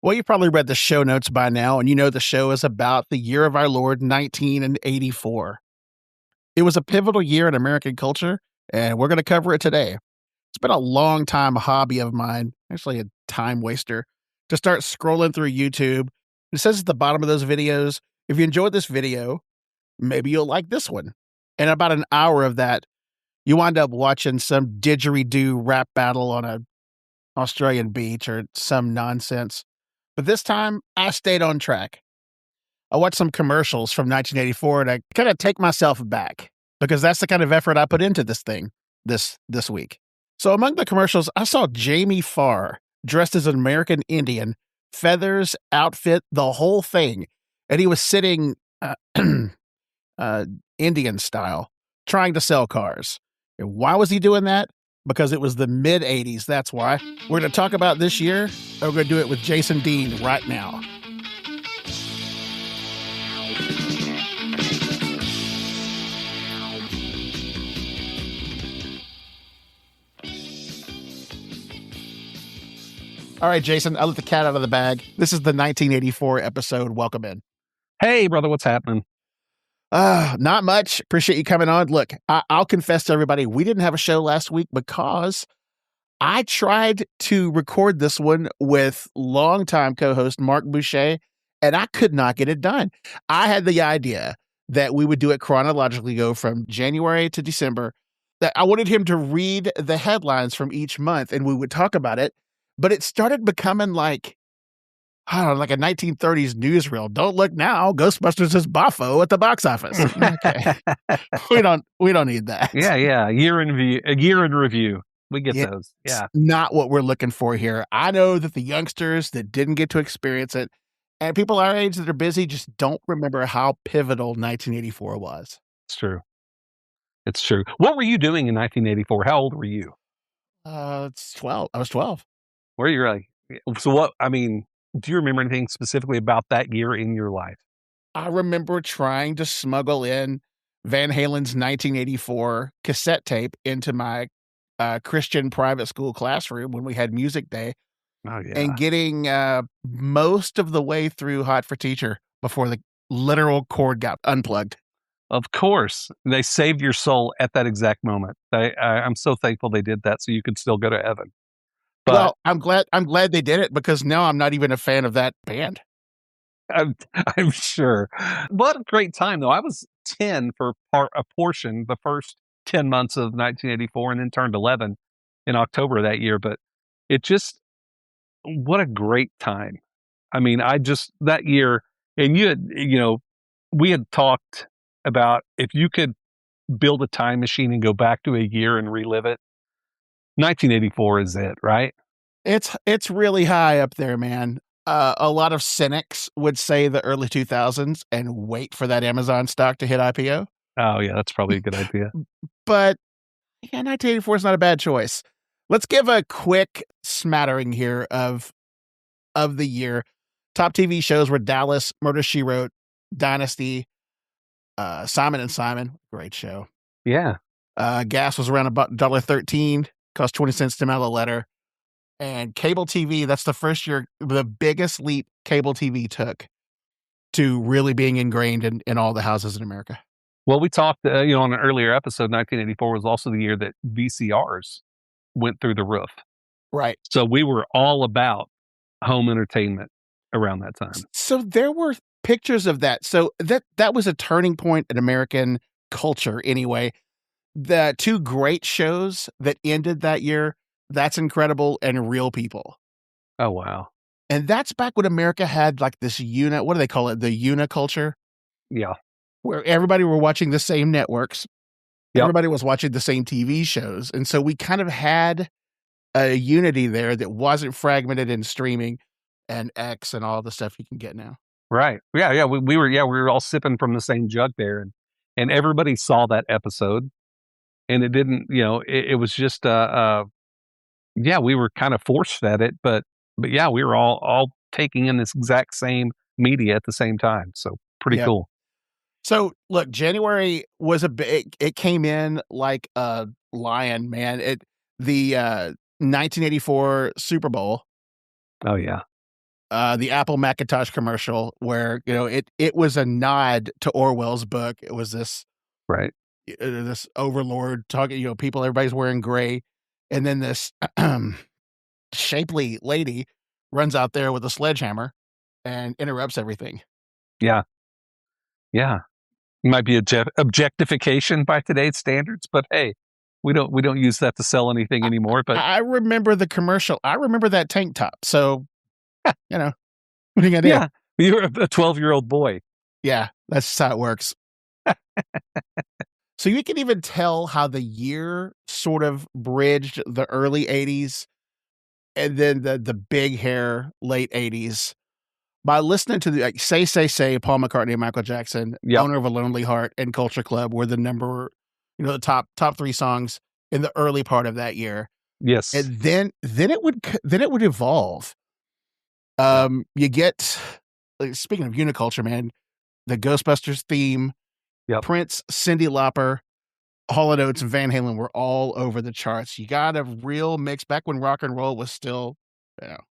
Well, you've probably read the show notes by now, and you know the show is about the year of our Lord 1984. It was a pivotal year in American culture, and we're going to cover it today. It's been a long time hobby of mine, actually a time waster, to start scrolling through YouTube. It says at the bottom of those videos, if you enjoyed this video, maybe you'll like this one. And about an hour of that, you wind up watching some didgeridoo rap battle on a Australian beach or some nonsense. But this time, I stayed on track. I watched some commercials from 1984 and I kind of take myself back because that's the kind of effort I put into this thing this week. So among the commercials, I saw Jamie Farr dressed as an American Indian, feathers, outfit, the whole thing. And he was sitting Indian style, trying to sell cars. And why was he doing that? Because it was the mid-'80s, that's why. We're going to talk about this year, and we're going to do it with Jason Dean right now. All right, Jason, I let the cat out of the bag. This is the 1984 episode. Welcome in. Hey, brother, what's happening? Not much. Appreciate you coming on. Look, I'll confess to everybody, we didn't have a show last week because I tried to record this one with longtime co-host Mark Boucher, and I could not get it done. I had the idea that we would do it chronologically, go from January to December, that I wanted him to read the headlines from each month, and we would talk about it, but it started becoming like, I don't know, like a 1930s newsreel. Don't look now. Ghostbusters is boffo at the box office. Okay. we don't need that. Yeah. A year in review. We get those. Yeah. Not what we're looking for here. I know that the youngsters that didn't get to experience it and people our age that are busy just don't remember how pivotal 1984 was. It's true. What were you doing in 1984? How old were you? It's 12. I was 12. Were you really? So do you remember anything specifically about that year in your life? I remember trying to smuggle in Van Halen's 1984 cassette tape into my Christian private school classroom when we had music day. Oh, yeah. And getting most of the way through Hot for Teacher before the literal cord got unplugged. Of course. They saved your soul at that exact moment. I'm so thankful they did that so you could still go to heaven. But, well, I'm glad they did it because now I'm not even a fan of that band. I'm sure. What a great time, though. I was 10 for a portion, the first 10 months of 1984, and then turned 11 in October of that year. But what a great time. That year, and we had talked about if you could build a time machine and go back to a year and relive it, 1984 is it, right? It's really high up there, man. A lot of cynics would say the early 2000s and wait for that Amazon stock to hit IPO. Oh, yeah, that's probably a good idea. But 1984 is not a bad choice. Let's give a quick smattering here of the year. Top TV shows were Dallas, Murder, She Wrote, Dynasty, Simon and Simon, great show. Yeah. Gas was around about $1.13, cost 20 cents to mail a letter. And cable TV, that's the first year, the biggest leap cable TV took to really being ingrained in all the houses in America. Well, we talked, on an earlier episode, 1984 was also the year that VCRs went through the roof. Right. So we were all about home entertainment around that time. So there were pictures of that. So that was a turning point in American culture anyway. The two great shows that ended that year, That's Incredible and Real People. Oh, wow. And that's back when America had like this what do they call it? The uniculture? Yeah. Where everybody were watching the same networks. Yep. Everybody was watching the same TV shows. And so we kind of had a unity there that wasn't fragmented in streaming and X and all the stuff you can get now. Right. Yeah. We were all sipping from the same jug there, and everybody saw that episode, and it didn't, it was just, we were kind of force fed it, but yeah, we were all taking in this exact same media at the same time. So pretty cool. So look, January was it came in like a lion, man. The 1984 Super Bowl. Oh yeah. the Apple Macintosh commercial where, it was a nod to Orwell's book. It was Right. this overlord talking, people, everybody's wearing gray. And then this shapely lady runs out there with a sledgehammer and interrupts everything. Yeah. Yeah. It might be objectification by today's standards, but hey, we don't use that to sell anything anymore. But I remember the commercial. I remember that tank top. So, what are you gonna do? Yeah, you're a 12-year-old boy. Yeah, that's just how it works. So you can even tell how the year sort of bridged the early 80s and then the big hair late 80s by listening to the Say, Paul McCartney and Michael Jackson, Yep. Owner of a Lonely Heart and Culture Club were the top 3 songs in the early part of that year. Yes. And then it would evolve. You get, speaking of uniculture, man, the Ghostbusters theme, Yep. Prince, Cyndi Lauper, Hall & Oates, and Van Halen were all over the charts. You got a real mix back when rock and roll was still,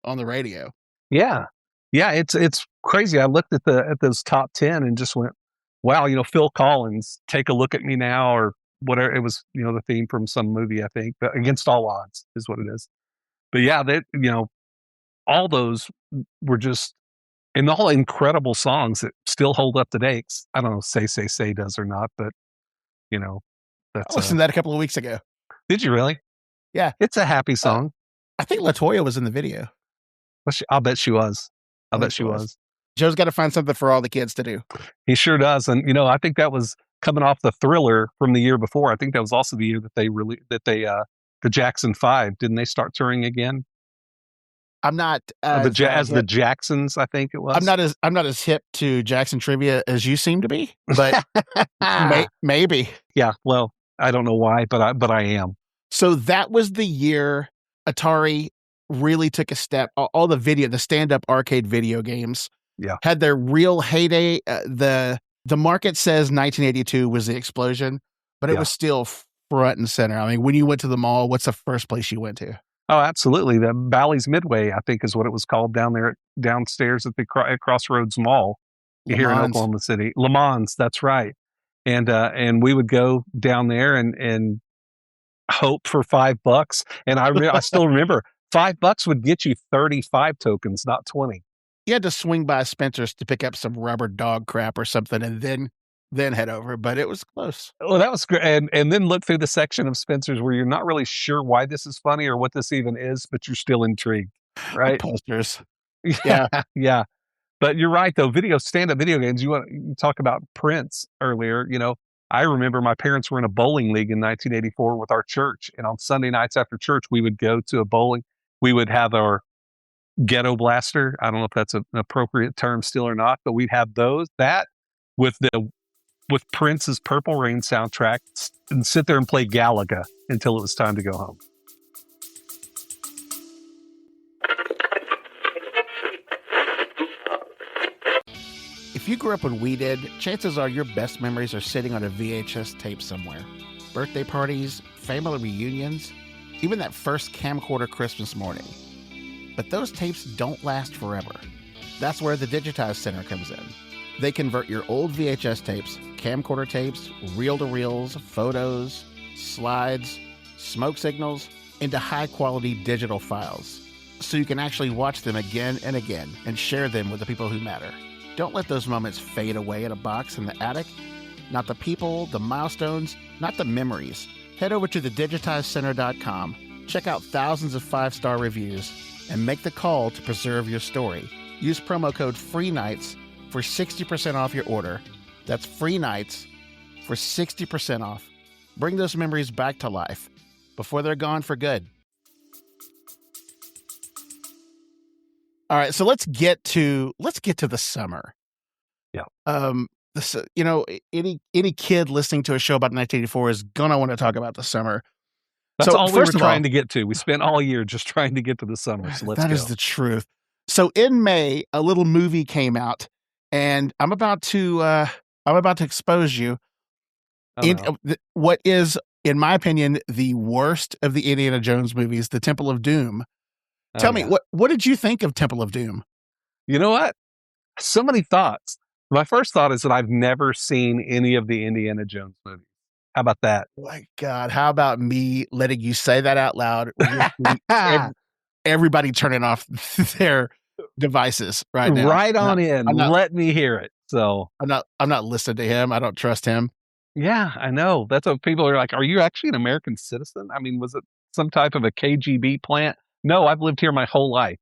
on the radio. Yeah. Yeah, it's crazy. I looked at those top 10 and just went, wow, Phil Collins, Take a Look at Me Now, or whatever. It was, the theme from some movie, I think, but Against All Odds is what it is. But yeah, all those were just, and all incredible songs that still hold up today. I don't know if Say does or not, but that's I listened to that a couple of weeks ago. Did you really? Yeah. It's a happy song. I think LaToya was in the video. I'll bet she was. I'll bet she was. Joe's got to find something for all the kids to do. He sure does. And, I think that was coming off the Thriller from the year before. I think that was also the year that the Jackson 5, didn't they start touring again? I'm not the Jacksons, I think it was. I'm not as hip to Jackson trivia as you seem to be, but maybe. Yeah, well, I don't know why, but I am. So that was the year Atari really took a step. All the stand-up arcade video games, had their real heyday. The market says 1982 was the explosion, but it was still front and center. I mean, when you went to the mall, what's the first place you went to? Oh, absolutely. The Bally's Midway, I think, is what it was called downstairs at the Crossroads Mall here in Oklahoma City. Le Mans, that's right. And we would go down there and hope for $5. And I still remember $5 would get you 35 tokens, not 20. You had to swing by Spencer's to pick up some rubber dog crap or something, and then head over, but it was close. Well, that was great. And then look through the section of Spencer's where you're not really sure why this is funny or what this even is, but you're still intrigued, right? Posters. Yeah. Yeah. But you're right, though. Stand-up video games, you talk about Prince earlier. I remember my parents were in a bowling league in 1984 with our church. And on Sunday nights after church, we would go to a bowling. We would have our ghetto blaster. I don't know if that's an appropriate term still or not, but we'd have that with Prince's Purple Rain soundtrack and sit there and play Galaga until it was time to go home. If you grew up when we did, chances are your best memories are sitting on a VHS tape somewhere. Birthday parties, family reunions, even that first camcorder Christmas morning. But those tapes don't last forever. That's where the Digitized Center comes in. They convert your old VHS tapes, camcorder tapes, reel-to-reels, photos, slides, smoke signals into high-quality digital files, so you can actually watch them again and again and share them with the people who matter. Don't let those moments fade away in a box in the attic. Not the people, the milestones, not the memories. Head over to thedigitizedcenter.com, check out thousands of 5-star reviews, and make the call to preserve your story. Use promo code FREENIGHTS for 60% off your order. That's FREENIGHTS for 60% off. Bring those memories back to life before they're gone for good. All right, so let's get to the summer. Yeah. Any kid listening to a show about 1984 is gonna want to talk about the summer. That's so all we were trying to get to. We spent all year just trying to get to the summer. So let's go. That is the truth. So in May, a little movie came out, and I'm about to expose you. What is, in my opinion, the worst of the Indiana Jones movies, The Temple of Doom. Tell me, what did you think of Temple of Doom? You know what? So many thoughts. My first thought is that I've never seen any of the Indiana Jones movies. How about that? My God, how about me letting you say that out loud with everybody turning off their devices right now? Right No, on in. I'm not Let me hear it. So, I'm not listening to him. I don't trust him. yeah, I know. That's what people are like. Are you actually an American citizen? I mean, was it some type of a KGB plant? No, I've lived here my whole life,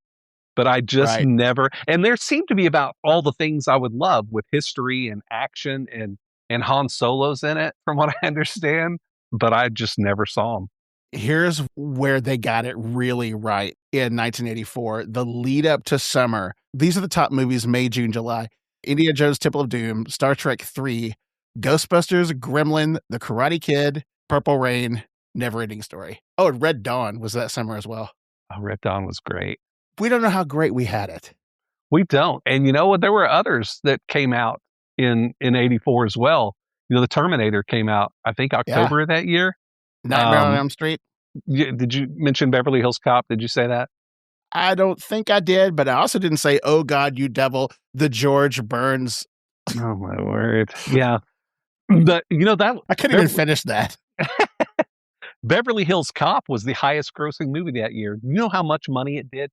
but I just Right. never. And there seemed to be about all the things I would love with history and action and Han Solo's in it, from what I understand. But I just never saw him. Here's where they got it really right in 1984, the lead up to summer. These are the top movies, May, June, July. Indiana Jones, Temple of Doom, Star Trek 3, Ghostbusters, Gremlin, The Karate Kid, Purple Rain, Neverending Story. Oh, and Red Dawn was that summer as well. Oh, Red Dawn was great. We don't know how great we had it. We don't. And you know what? There were others that came out in '84 as well. You know, the Terminator came out, I think, Yeah. October of that year. Nightmare on Elm Street. Did you mention Beverly Hills Cop? Did you say that? I don't think I did, but I also didn't say, "Oh God, you devil," the George Burns. Oh my word! Yeah, but you know that I couldn't even finish that. Beverly Hills Cop was the highest grossing movie that year. You know how much money it did?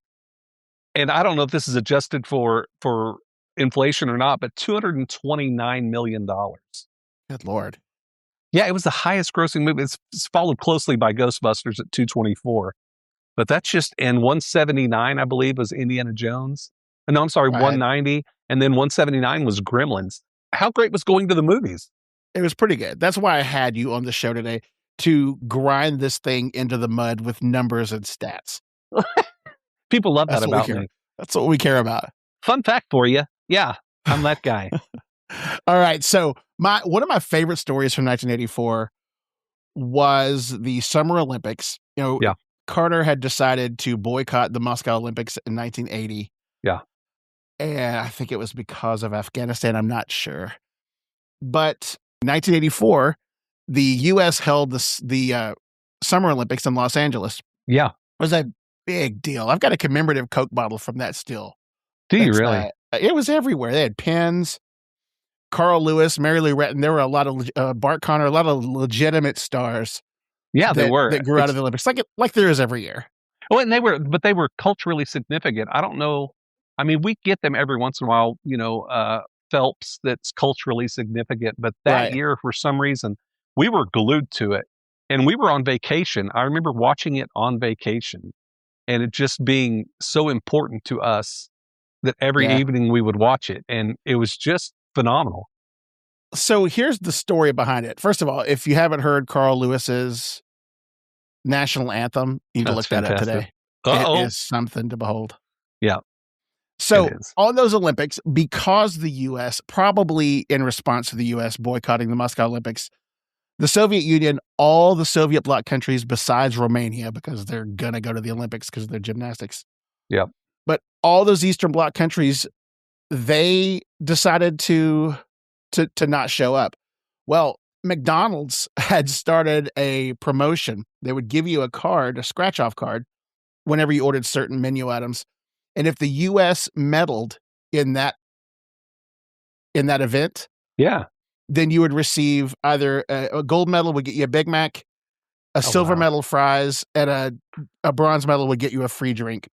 And I don't know if this is adjusted for inflation or not, but $229 million. Good Lord. Yeah, it was the highest grossing movie. It's followed closely by Ghostbusters at 224. But that's just, and 179, I believe, was Indiana Jones. No, I'm sorry, Right. 190. And then 179 was Gremlins. How great was going to the movies? It was pretty good. That's why I had you on the show today, to grind this thing into the mud with numbers and stats. People love that That's what we about care. me. That's what we care about. Fun fact for you. Yeah, I'm that guy. All right. So one of my favorite stories from 1984 was the Summer Olympics. You know, Yeah. Carter had decided to boycott the Moscow Olympics in 1980. Yeah. And I think it was because of Afghanistan. I'm not sure. But 1984, the U.S. held the Summer Olympics in Los Angeles. Yeah. It was a big deal. I've got a commemorative Coke bottle from that still. Do you really? It was everywhere. They had pins. Carl Lewis, Mary Lou Retton. There were a lot of Bart Connor, a lot of legitimate stars. Yeah, they were. That grew out of the Olympics, like there is every year. Oh, and they were culturally significant. I don't know. I mean, we get them every once in a while, you know, Phelps that's culturally significant. But that Right. year, for some reason, we were glued to it. And we were on vacation. I remember watching it on vacation and it just being so important to us that every Yeah. evening we would watch it. And it was just phenomenal. So here's the story behind it. First of all, if you haven't heard Carl Lewis's national anthem, you need to That's look that up fantastic. today. Uh-oh. It is something to behold. Yeah. So It is. on those Olympics, because the U.S., probably in response to the U.S. boycotting the Moscow Olympics, the Soviet Union, all the Soviet bloc countries besides Romania, because they're going to go to the Olympics because of their gymnastics. Yep. But all those Eastern Bloc countries, they decided to not show up. Well, McDonald's had started a promotion. They would give you a card, a scratch-off card, whenever you ordered certain menu items. And if the U.S. medaled in that event, Yeah. then you would receive either a gold medal would get you a Big Mac, a silver wow. medal fries, and a bronze medal would get you a free drink.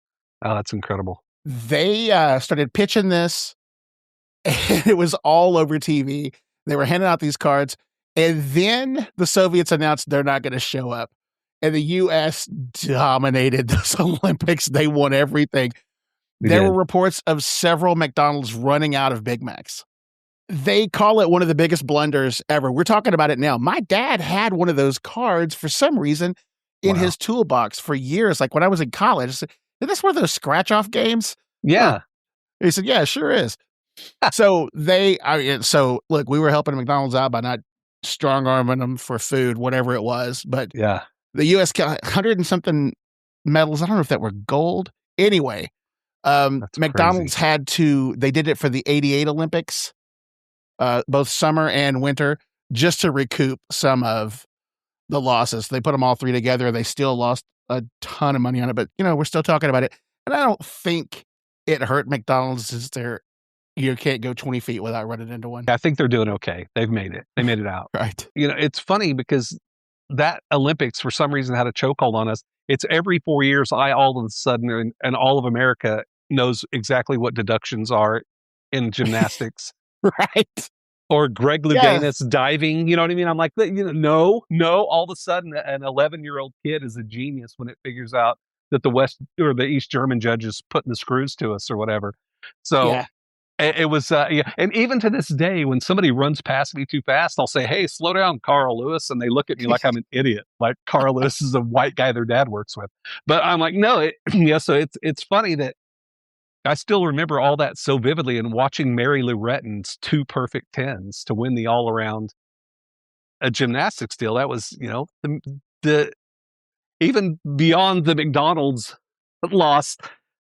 Oh, that's incredible. They started pitching this, and it was all over TV. They were handing out these cards, and then the Soviets announced they're not going to show up. And the U.S. dominated those Olympics. They won everything. There were reports of several McDonald's running out of Big Macs. They call it one of the biggest blunders ever. We're talking about it now. My dad had one of those cards for some reason in his toolbox for years. Like when I was in college, I said, is this one of those scratch-off games? Yeah. Huh. He said, yeah, it sure is. So look, we were helping McDonald's out by not strong-arming them for food, whatever it was. But Yeah. the U.S. got 100 and something medals. I don't know if that were gold. Anyway, McDonald's they did it for the 88 Olympics, both summer and winter, just to recoup some of the losses. They put them all three together. They still lost a ton of money on it, but we're still talking about it. And I don't think it hurt McDonald's is you can't go 20 feet without running into one. I think they're doing okay. They've made it. They made it out. Right. It's funny because that Olympics, for some reason, had a chokehold on us. It's every 4 years, I all of a sudden, and all of America knows exactly what deductions are in gymnastics. Right. Or Greg Louganis diving, you know what I mean? I'm like, no. All of a sudden, an 11-year-old kid is a genius when it figures out that the West or the East German judge is putting the screws to us or whatever. So Yeah. it was, and even to this day, when somebody runs past me too fast, I'll say, "Hey, slow down, Carl Lewis," and they look at me like I'm an idiot, like Carl Lewis is a white guy their dad works with. But I'm like, no, so it's funny that I still remember all that so vividly, and watching Mary Lou Retton's 2 perfect 10s to win the all around a gymnastics deal. That was, the even beyond the McDonald's loss.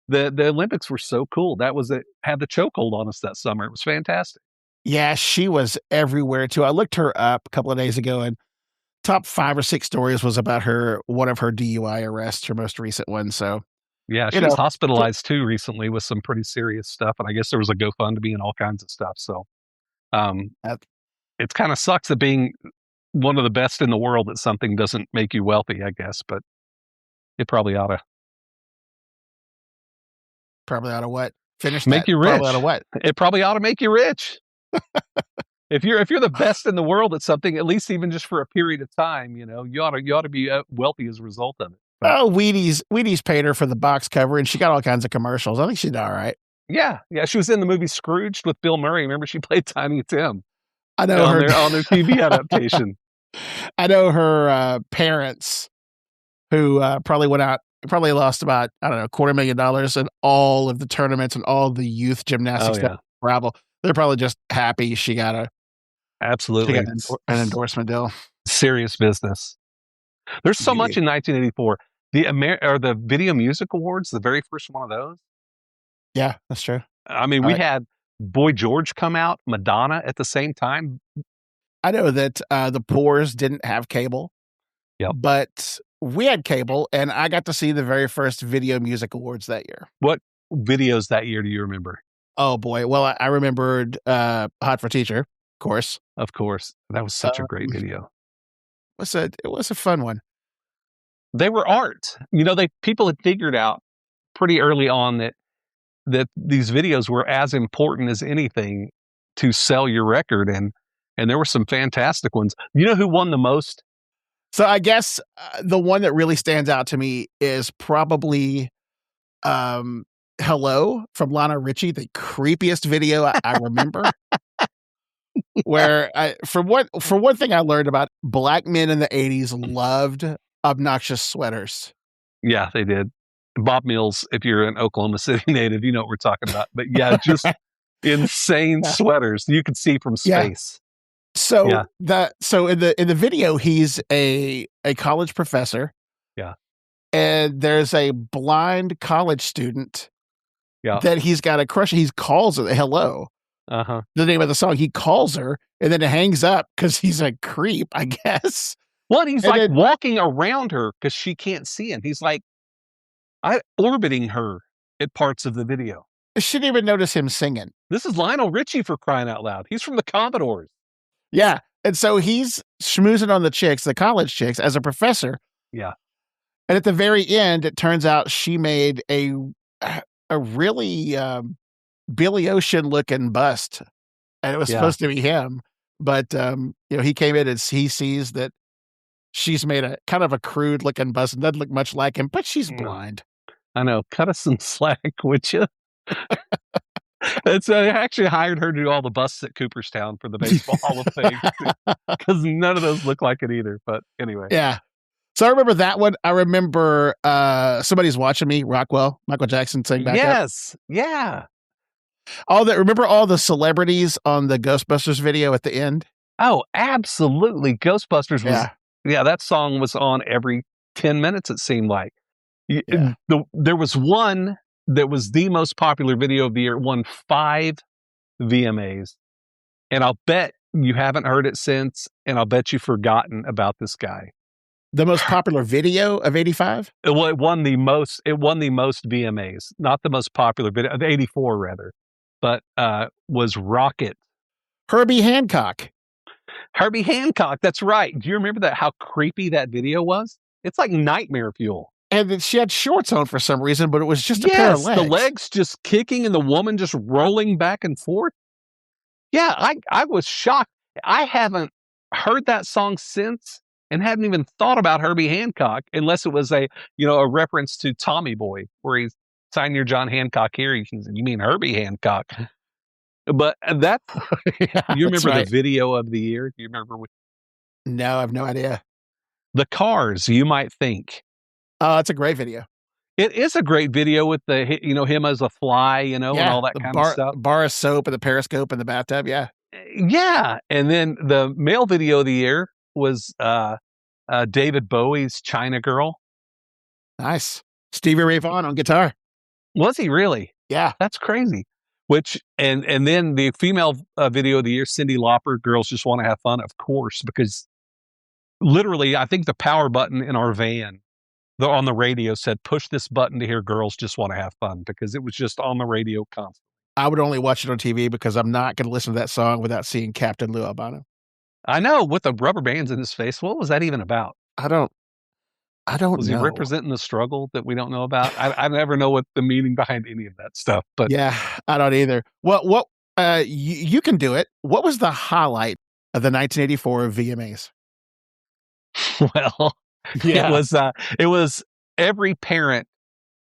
The Olympics were so cool. That was it. Had the chokehold on us that summer. It was fantastic. Yeah, she was everywhere too. I looked her up a couple of days ago, and top 5 or 6 stories was about one of her DUI arrests, her most recent one. So yeah, she was hospitalized too recently with some pretty serious stuff, and I guess there was a GoFundMe and all kinds of stuff. So, it kind of sucks that being one of the best in the world at something doesn't make you wealthy, I guess, but it probably ought to. Probably ought to what? Finish make that. you rich. Probably ought to what? It probably ought to make you rich. If you're the best in the world at something, at least even just for a period of time, you ought to be wealthy as a result of it. But, Wheaties paid her for the box cover, and she got all kinds of commercials. I think she did all right. Yeah, she was in the movie Scrooged with Bill Murray. Remember, she played Tiny Tim. I know on their TV adaptation. I know her parents, who probably lost about, I don't know, $250,000 in all of the tournaments and all the youth gymnastics travel. They're probably just happy she got absolutely an endorsement deal. Serious business. There's so much in 1984. The Video Music Awards, the very first one of those. Yeah, that's true. I mean, we had Boy George come out, Madonna at the same time. I know that the Poors didn't have cable. Yep. But we had cable, and I got to see the very first Video Music Awards that year. What videos that year do you remember? Oh, boy. Well, I remembered Hot for Teacher, of course. Of course. That was such a great video. It was a fun one. They were art. People had figured out pretty early on that these videos were as important as anything to sell your record, and there were some fantastic ones. You know who won the most? So I guess the one that really stands out to me is probably Hello from Lionel Richie, the creepiest video I remember. Where for one thing I learned about black men in the 80s loved obnoxious sweaters. Yeah, they did. Bob Mills, if you're an Oklahoma City native, you know what we're talking about. But yeah, just insane sweaters you could see from space. So in the video, he's a college professor. Yeah. And there's a blind college student that he's got a crush. He calls her Hello. Uh-huh. The name of the song. He calls her and then it hangs up because he's a creep, I guess. Well, he's walking around her because she can't see him. He's like orbiting her at parts of the video. She didn't even notice him singing. This is Lionel Richie, for crying out loud. He's from the Commodores. Yeah. And so he's schmoozing on the college chicks, as a professor. Yeah. And at the very end, it turns out she made a really Billy Ocean looking bust. And it was supposed to be him. But, he came in and he sees that she's made a kind of a crude looking bust and doesn't look much like him, but she's blind. I know. Cut us some slack, would you? I actually hired her to do all the busts at Cooperstown for the Baseball Hall of Fame, because none of those look like it either. But anyway. Yeah. So I remember that one. I remember Somebody's Watching Me, Rockwell, Michael Jackson sang back up. Yes. Yeah. Remember all the celebrities on the Ghostbusters video at the end? Oh, absolutely. Ghostbusters was, that song was on every 10 minutes, it seemed like. Yeah. There was one that was the most popular video of the year. It won 5 VMAs. And I'll bet you haven't heard it since, and I'll bet you've forgotten about this guy. The most popular video of 85? It won the most VMAs, not the most popular video of 84 rather, but, was Rocket. Herbie Hancock. Herbie Hancock, that's right. Do you remember that how creepy that video was? It's like nightmare fuel. And then she had shorts on for some reason, but it was just a pair of legs. The legs just kicking and the woman just rolling back and forth. Yeah, I was shocked. I haven't heard that song since and hadn't even thought about Herbie Hancock unless it was a reference to Tommy Boy, where he's sign your John Hancock here. You mean Herbie Hancock? But that Yeah, you that's remember right. the video of the year? Do you remember No, I have no idea. the Cars? You might think Oh, it's a great video. it is a great video with him as a fly, and all that The kind of stuff. bar of soap and the periscope in the bathtub. Yeah. Yeah, and then the male video of the year was David Bowie's China Girl. Nice. Stevie Ray Vaughan on guitar. Was he really? Yeah. That's crazy. Which and then the female video of the year, Cyndi Lauper, Girls Just Want to Have Fun, of course, because literally, I think the power button in our van on the radio said, push this button to hear Girls Just Want to Have Fun, because it was just on the radio constantly. I would only watch it on TV because I'm not going to listen to that song without seeing Captain Lou Albano. I know, with the rubber bands in his face. What was that even about? I don't Was know. he representing the struggle that we don't know about? I never know what the meaning behind any of that stuff. But Yeah, I don't either. What you can do it. What was the highlight of the 1984 VMAs? well, it was every parent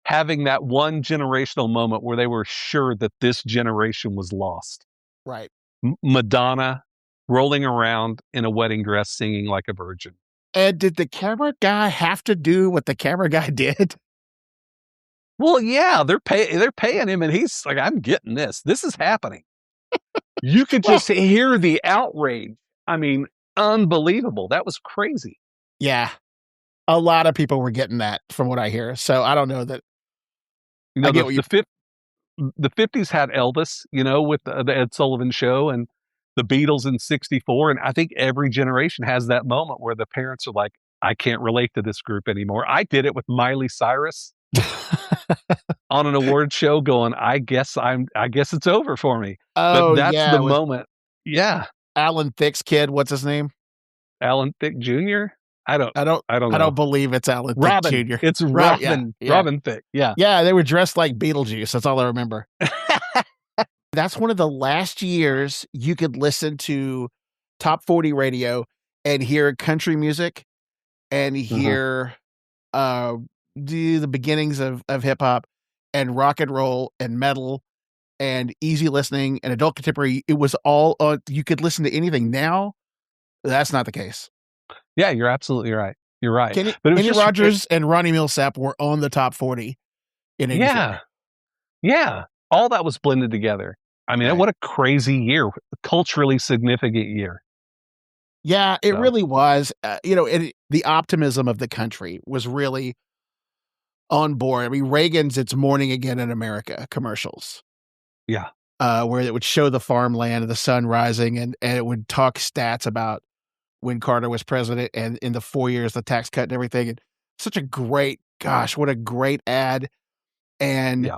having that one generational moment where they were sure that this generation was lost. Right. Madonna rolling around in a wedding dress singing like a virgin. And did the camera guy have to do what the camera guy did? Well, yeah, they're paying him, and he's like, I'm getting this. This is happening. You could just hear the outrage. I mean, unbelievable. That was crazy. Yeah. A lot of people were getting that from what I hear. So I don't know that. I get what the 50s had Elvis, with the Ed Sullivan Show, and the Beatles in 64. And I think every generation has that moment where the parents are like, I can't relate to this group anymore. I did it with Miley Cyrus on an award show going, I guess it's over for me. Oh, but that's yeah, the moment. Yeah. Alan Thicke's kid, what's his name? Alan Thicke Jr. I don't know. I don't believe it's Alan Robin. Thicke Jr. It's Robin. Yeah. Robin Thicke. Yeah. Yeah, they were dressed like Beetlejuice. That's all I remember. That's one of the last years you could listen to top 40 radio and hear country music and hear the beginnings of hip hop and rock and roll and metal and easy listening and adult contemporary. It was all you could listen to anything. Now, that's not the case. Yeah, you're absolutely right. You're right. Kenny Rogers and Ronnie Millsap were on the top 40 in 84. Yeah. Yeah. All that was blended together. I mean, what a crazy year, culturally significant year. Yeah, it really was. The optimism of the country was really on board. I mean, Reagan's "It's Morning Again in America" commercials. Yeah. Where it would show the farmland and the sun rising, and it would talk stats about when Carter was president and in the 4 years, the tax cut and everything. And such a great, what a great ad. And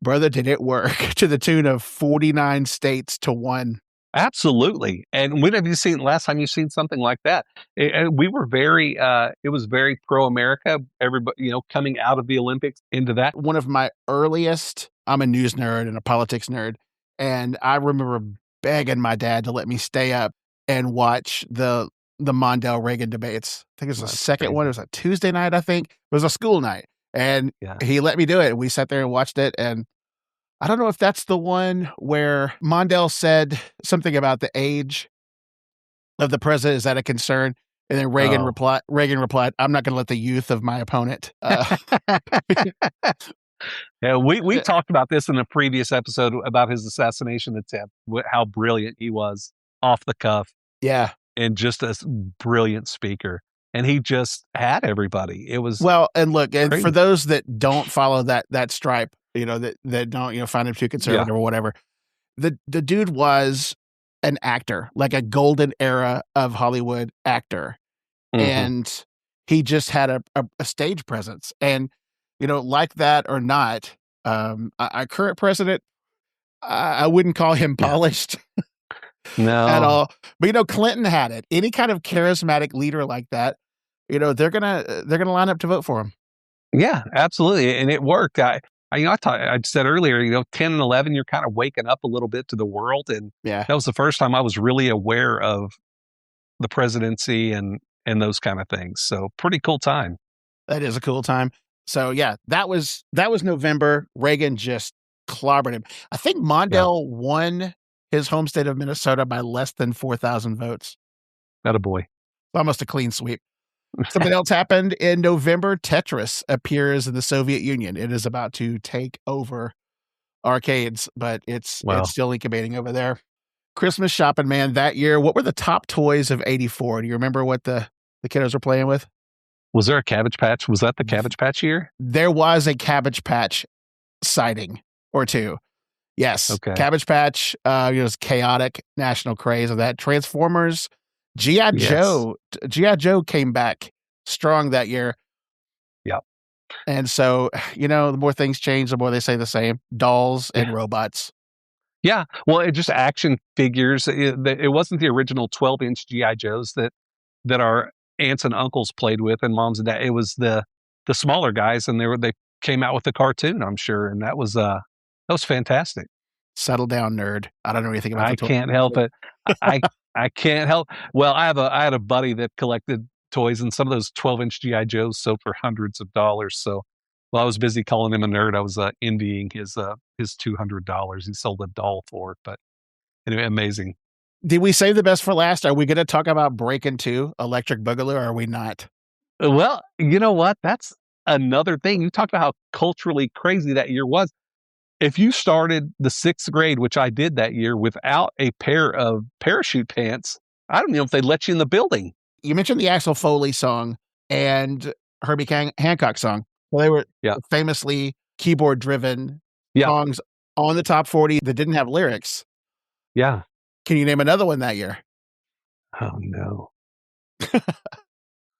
brother, did it work to the tune of 49 states to 1. Absolutely. And when have you seen last time you've seen something like that? We were very, it was very pro-America. Everybody, coming out of the Olympics into that. One of my earliest, I'm a news nerd and a politics nerd. And I remember begging my dad to let me stay up and watch the Mondale Reagan debates. I think it was the second one. It was a Tuesday night, I think. It was a school night. And he let me do it. We sat there and watched it. And I don't know if that's the one where Mondale said something about the age of the president. Is that a concern? And then Reagan replied, I'm not going to let the youth of my opponent. Yeah, we talked about this in a previous episode about his assassination attempt, how brilliant he was off the cuff. Yeah. And just a brilliant speaker. And he just had everybody. It was and look, and for those that don't follow that stripe, that don't, find him too conservative or whatever, the dude was an actor, like a golden era of Hollywood actor. Mm-hmm. And he just had a stage presence. And, like that or not, our current president, I wouldn't call him Yeah. polished at No. all. But, Clinton had it. Any kind of charismatic leader like that, they're gonna line up to vote for him. Yeah, absolutely, and it worked. I said earlier, 10 and 11, you're kind of waking up a little bit to the world, and Yeah, that was the first time I was really aware of the presidency and those kind of things. So pretty cool time. that is a cool time. So yeah, that was November. Reagan just clobbered him. I think Yeah, Mondale won his home state of Minnesota by less than 4,000 votes. attaboy. Almost a clean sweep. Something else happened in November. Tetris appears in the Soviet Union. It is about to take over arcades, but it's Wow. still incubating over there. Christmas shopping, man, that year. What were the top toys of '84? Do you remember what the kiddos were playing with? Was there a Cabbage Patch? Was that the Cabbage Patch year? There was a Cabbage Patch sighting or two. Yes, Okay. Cabbage Patch. It was chaotic national craze of that. Transformers, GI Yes. Joe. GI Joe came back strong that year. Yep. And so, the more things change, the more they say the same. Dolls and Yeah. robots. Yeah. Well, it just action figures. It wasn't the original 12-inch GI Joes that our aunts and uncles played with, and moms and dad. It was the smaller guys, and they came out with the cartoon, I'm sure, and that was fantastic. Settle down, nerd. I don't know anything about I the toy. can't help it. I I can't help. Well, I had a buddy that collected toys, and some of those 12-inch GI Joes sold for hundreds of dollars. So while I was busy calling him a nerd, I was envying his $200 he sold a doll for. But anyway, amazing. Did we save the best for last? Are we going to talk about Breakin' 2, Electric Boogaloo, or are we not? Well, you know what? That's another thing. You talked about how culturally crazy that year was. If you started the 6th grade, which I did that year, without a pair of parachute pants, I don't know if they'd let you in the building. You mentioned the Axel Foley song and Herbie Hancock song. Well, they were Yeah. famously keyboard-driven Yeah. songs on the top 40 that didn't have lyrics. Yeah. Can you name another one that year? Oh, no.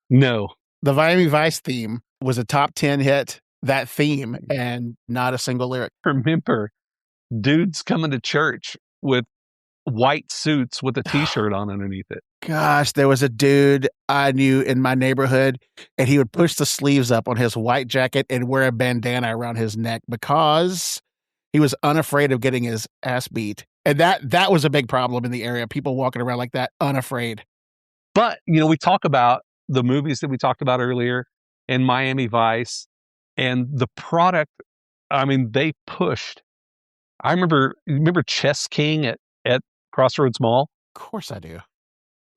No. The Miami Vice theme was a top 10 hit, that theme, and not a single lyric. Remember dudes coming to church with white suits with a T-shirt on underneath it. Gosh, there was a dude I knew in my neighborhood, and he would push the sleeves up on his white jacket and wear a bandana around his neck because he was unafraid of getting his ass beat. And that was a big problem in the area. People walking around like that, unafraid. But, we talk about the movies that we talked about earlier and Miami Vice and the product. I mean, they pushed. I remember Chess King at Crossroads Mall. Of course I do.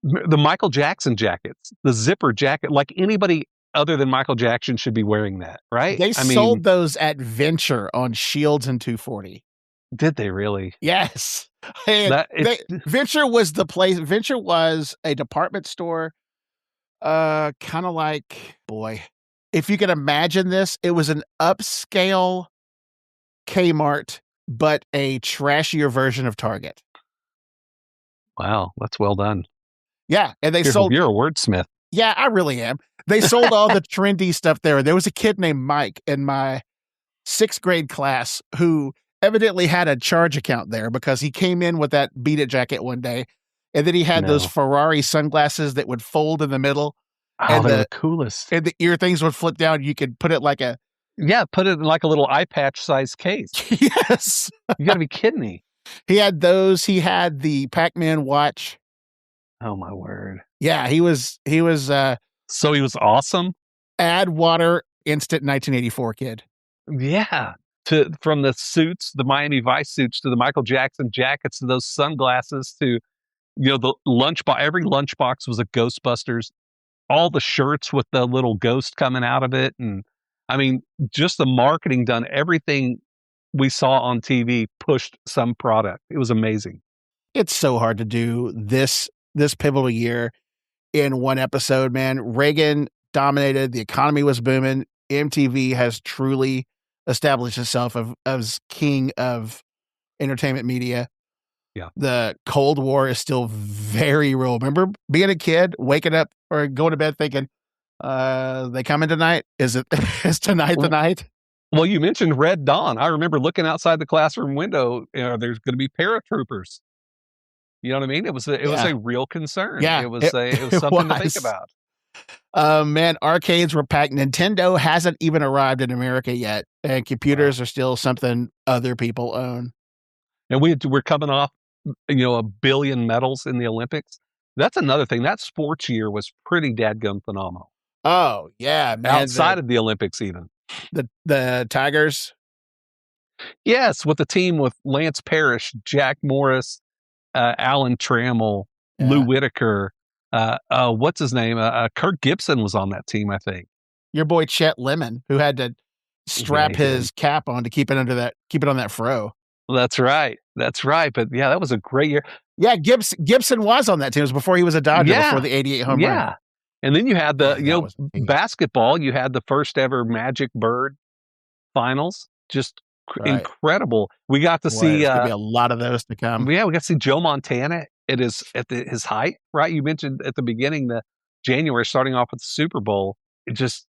The Michael Jackson jackets, the zipper jacket, like anybody other than Michael Jackson should be wearing that, right? They I mean, sold those at Venture on Shields and 240. did they really? Yes. And That it's Venture was the place. Venture was a department store, kind of like, boy, if you can imagine this, it was an upscale Kmart, but a trashier version of Target. wow, that's well done. Yeah, and they You're, sold. you're a wordsmith. Yeah, I really am. They sold all the trendy stuff there. There was a kid named Mike in my 6th grade class who evidently had a charge account there because he came in with that Beat It jacket one day, and then he had those No. Ferrari sunglasses that would fold in the middle, Oh, and they're the the coolest. and the ear things would flip down. You could put it like a Yeah, put it in like a little eye patch size case. yes. You got to be kidding me. He had those. He had the Pac-Man watch. Oh my word. Yeah, he was So he was awesome. add water instant 1984 kid. Yeah. From the suits, the Miami Vice suits, to the Michael Jackson jackets, to those sunglasses, to the lunchbox. Every lunchbox was a Ghostbusters. All the shirts with the little ghost coming out of it, and I mean, just the marketing done. Everything we saw on TV pushed some product. It was amazing. It's so hard to do this pivotal year in one episode, man. Reagan dominated, the economy was booming. MTV has truly established itself as king of entertainment media. Yeah. The Cold War is still very real. Remember being a kid, waking up or going to bed thinking, They coming tonight? Is tonight the W night? well, you mentioned Red Dawn. I remember looking outside the classroom window, there's gonna be paratroopers. You know what I mean? It was Yeah. a real concern. Yeah, It was it something to think was. about. Man, arcades were packed. Nintendo hasn't even arrived in America yet, and Wow. computers are still something other people own. And we're coming off, a billion medals in the Olympics. That's another thing. That sports year was pretty dadgum phenomenal. Oh, yeah, man, Outside of the Olympics even. the Tigers. Yes, with the team with Lance Parrish, Jack Morris, Alan Trammell, Lou Yeah. Whitaker, what's his name? Kirk Gibson was on that team, I think. Your boy Chet Lemon, who had to Yeah, strap he did. his cap on to keep it on that fro. That's right. That's right. But yeah, that was a great year. Yeah, Gibson was on that team. It was before he was a Dodger, before Yeah. the '88 home run. Yeah. And then you had Man, that was a team. basketball, you had the first ever Magic Bird finals. Just Right. incredible. We got to Boy, see there's gonna be a lot of those to come. yeah, we got to see Joe Montana his height, right? You mentioned at the beginning the January starting off with the Super Bowl. It just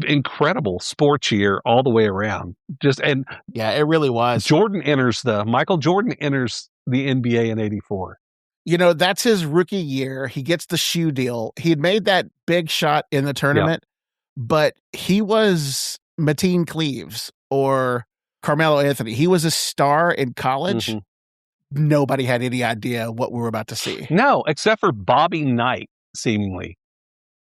incredible sports year all the way around. Just and Yeah, it really was. Michael Jordan enters the NBA in 84. That's his rookie year. He gets the shoe deal. He had made that big shot in the Yeah. tournament, but he was Mateen Cleaves or Carmelo Anthony. He was a star in college. Mhm. Nobody had any idea what we were about to see. No, except for Bobby Knight, seemingly.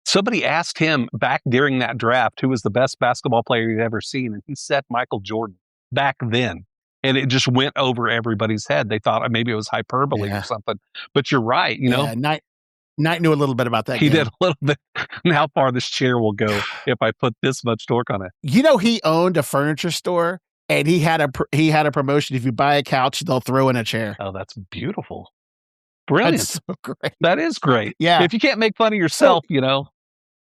Somebody asked him back during that draft who was the best basketball player he'd ever seen, and he said Michael Jordan back then. And it just went over everybody's head. They thought maybe it was hyperbole Yeah. or something. But you're right, Yeah, Knight knew a little bit about that he game. did a little bit. And how far this chair will go if I put this much torque on it. He owned a furniture store, and he had a promotion. If you buy a couch, they'll throw in a chair. Oh, that's beautiful. Brilliant. That's so great. That is great. Yeah. If you can't make fun of yourself,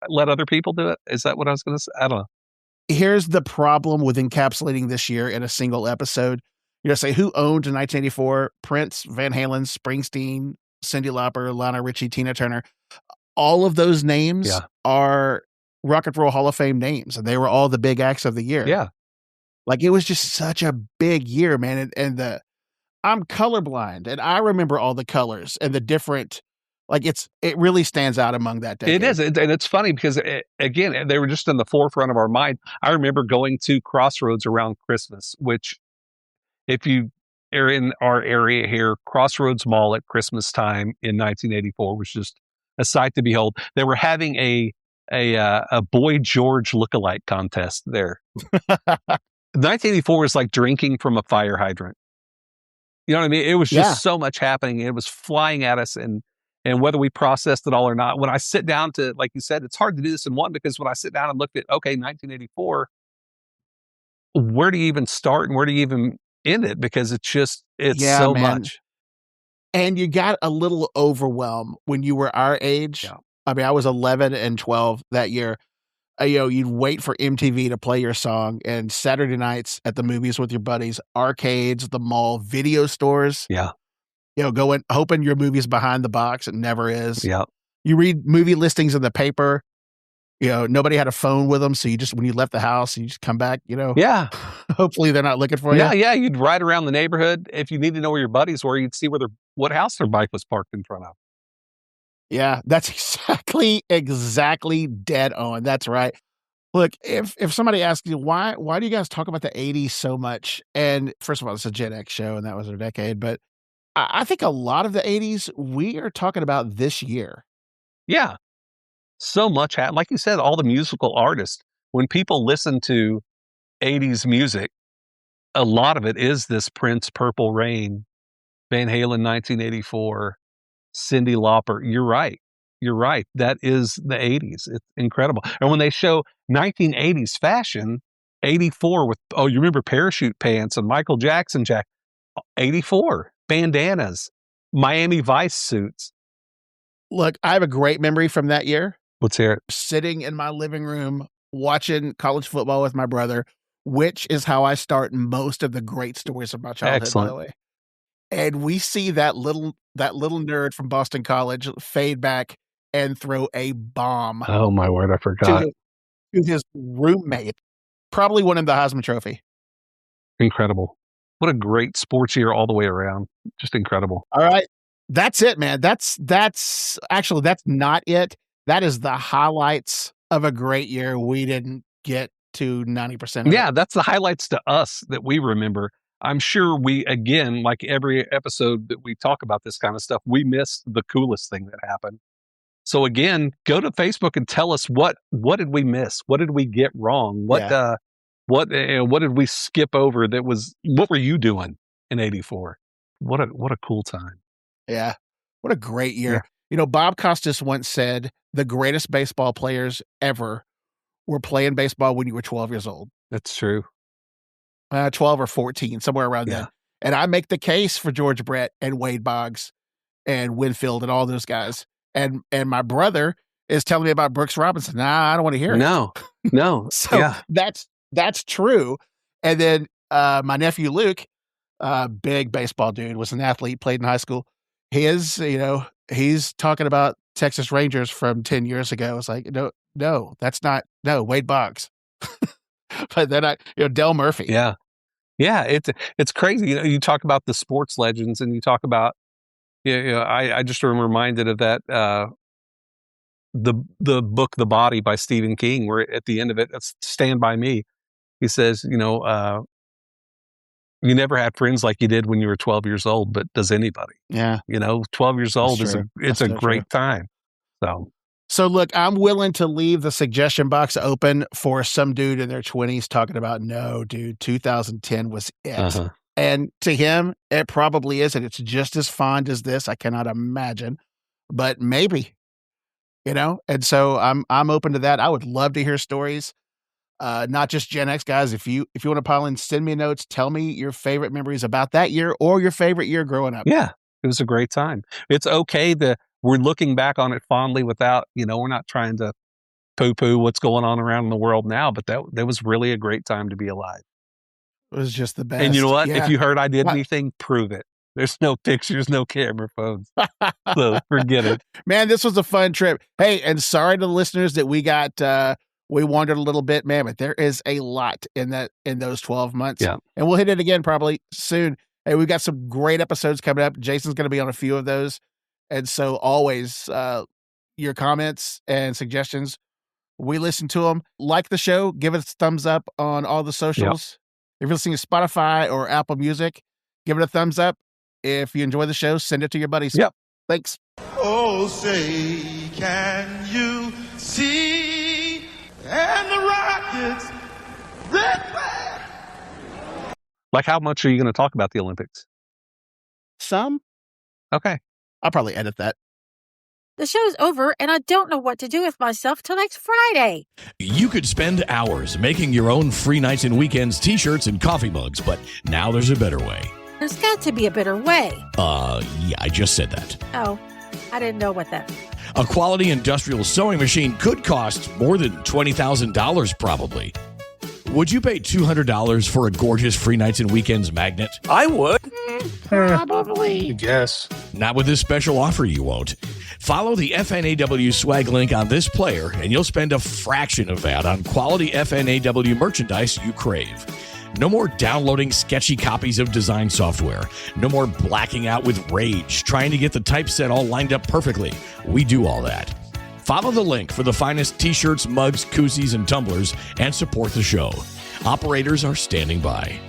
let other people do it. Is that what I was going to say? I don't know. Here's the problem with encapsulating this year in a single episode. Say who owned in 1984? Prince, Van Halen, Springsteen, Cyndi Lauper, Lionel Richie, Tina Turner. All of those names Yeah. are Rock and Roll Hall of Fame names, and they were all the big acts of the year. Yeah. Like, it was just such a big year, man. And I'm colorblind, and I remember all the colors and the different. Like, it really stands out among that decade. It is, and it's funny because, again, they were just in the forefront of our mind. I remember going to Crossroads around Christmas, which, if you are in our area here, Crossroads Mall at Christmas time in 1984 was just a sight to behold. They were having a Boy George lookalike contest there. 1984 was like drinking from a fire hydrant. You know what I mean? It was just so much happening. It was flying at us, and whether we processed it all or not, when I sit down to, like you said, it's hard to do this in one, because when I sit down and look at, okay, 1984, where do you even start and where do you even end it? Because it's so much. And you got a little overwhelmed when you were our age. Yeah. I mean, I was 11 and 12 that year. You'd wait for MTV to play your song, and Saturday nights at the movies with your buddies, arcades, the mall, video stores. Yeah. Going, hoping your movie's behind the box. It never is. Yeah. You read movie listings in the paper. Nobody had a phone with them. So when you left the house, you just come back, Yeah. hopefully they're not looking for you. Yeah. Yeah. You'd ride around the neighborhood. If you needed to know where your buddies were, you'd see what house their bike was parked in front of. Yeah, that's exactly dead on. That's right. Look, if somebody asks you why do you guys talk about the 80s so much? And first of all, it's a Gen X show, and that was their decade. But I think a lot of the 80s we are talking about this year. Yeah. So much like you said, all the musical artists. When people listen to 80s music, a lot of it is this Prince, Purple Rain, Van Halen, 1984, Cyndi Lauper. You're right. You're right. That is the 80s. It's incredible. And when they show 1980s fashion, 84 with, you remember parachute pants and Michael Jackson 84, bandanas, Miami Vice suits. Look, I have a great memory from that year. Let's hear it. Sitting in my living room watching college football with my brother, which is how I start most of the great stories of my childhood, Excellent. by the way. And we see that little nerd from Boston College fade back, and throw a bomb Oh my word, I to forgot. his roommate, probably won him the Heisman Trophy. Incredible. What a great sports year all the way around. Just incredible. All right. That's it, man. That's actually, that's not it. That is the highlights of a great year. We didn't get to 90% of it. Yeah, that's the highlights to us that we remember. I'm sure we, again, like every episode that we talk about this kind of stuff, we missed the coolest thing that happened. So again, go to Facebook and tell us what did we miss? What did we get wrong? What did we skip over that was, what were you doing in 84? What a cool time. Yeah. What a great year. Yeah. You know, Bob Costas once said the greatest baseball players ever were playing baseball when you were 12 years old. That's true. 12 or 14, somewhere around then. And I make the case for George Brett and Wade Boggs and Winfield and all those guys. And my brother is telling me about Brooks Robinson. Nah, I don't want to hear it. No. So that's true. And then my nephew Luke, big baseball dude, was an athlete, played in high school. He's talking about Texas Rangers from 10 years ago. It's like, no, that's not, Wade Boggs. But then Del Murphy. Yeah. It's crazy. You talk about the sports legends, and you talk about, I just am reminded of that, the book, The Body by Stephen King, where at the end of it, that's Stand By Me. He says, you never had friends like you did when you were 12 years old, but does anybody? Yeah. 12 years old It's a great time. So look, I'm willing to leave the suggestion box open for some dude in their 20s talking about, no, dude, 2010 was it. Uh-huh. And to him, it probably is, and it's just as fond as this. I cannot imagine, but maybe, and so I'm open to that. I would love to hear stories. Not just Gen X guys. If you want to pile in, send me notes. Tell me your favorite memories about that year or your favorite year growing up. Yeah, it was a great time. It's okay that we're looking back on it fondly without, we're not trying to poo-poo what's going on around in the world now, but that was really a great time to be alive. It was just the best. And you know what? Yeah. If you heard I did anything, prove it. There's no pictures, no camera phones. So forget it. Man, this was a fun trip. Hey, and sorry to the listeners that we wandered a little bit, man, but there is a lot in those 12 months. Yeah. And we'll hit it again probably soon. Hey, we've got some great episodes coming up. Jason's going to be on a few of those. And so always your comments and suggestions, we listen to them. Like the show, give it a thumbs up on all the socials. Yep. If you're listening to Spotify or Apple Music, give it a thumbs up. If you enjoy the show, send it to your buddies. Yep. Thanks. Oh, say, can you see? And the Rockets, red flag. Like, how much are you going to talk about the Olympics? Some. Okay. I'll probably edit that. The show's over, and I don't know what to do with myself till next Friday. You could spend hours making your own free nights and weekends t-shirts and coffee mugs, but now there's a better way. There's got to be a better way. Yeah, I just said that. Oh, I didn't know what that meant. A quality industrial sewing machine could cost more than $20,000 probably. Would you pay $200 for a gorgeous free nights and weekends magnet? I would. Probably. I guess. Not with this special offer, you won't. Follow the FNAW swag link on this player, and you'll spend a fraction of that on quality FNAW merchandise you crave. No more downloading sketchy copies of design software. No more blacking out with rage, trying to get the typeset all lined up perfectly. We do all that. Follow the link for the finest t-shirts, mugs, koozies, and tumblers, and support the show. Operators are standing by.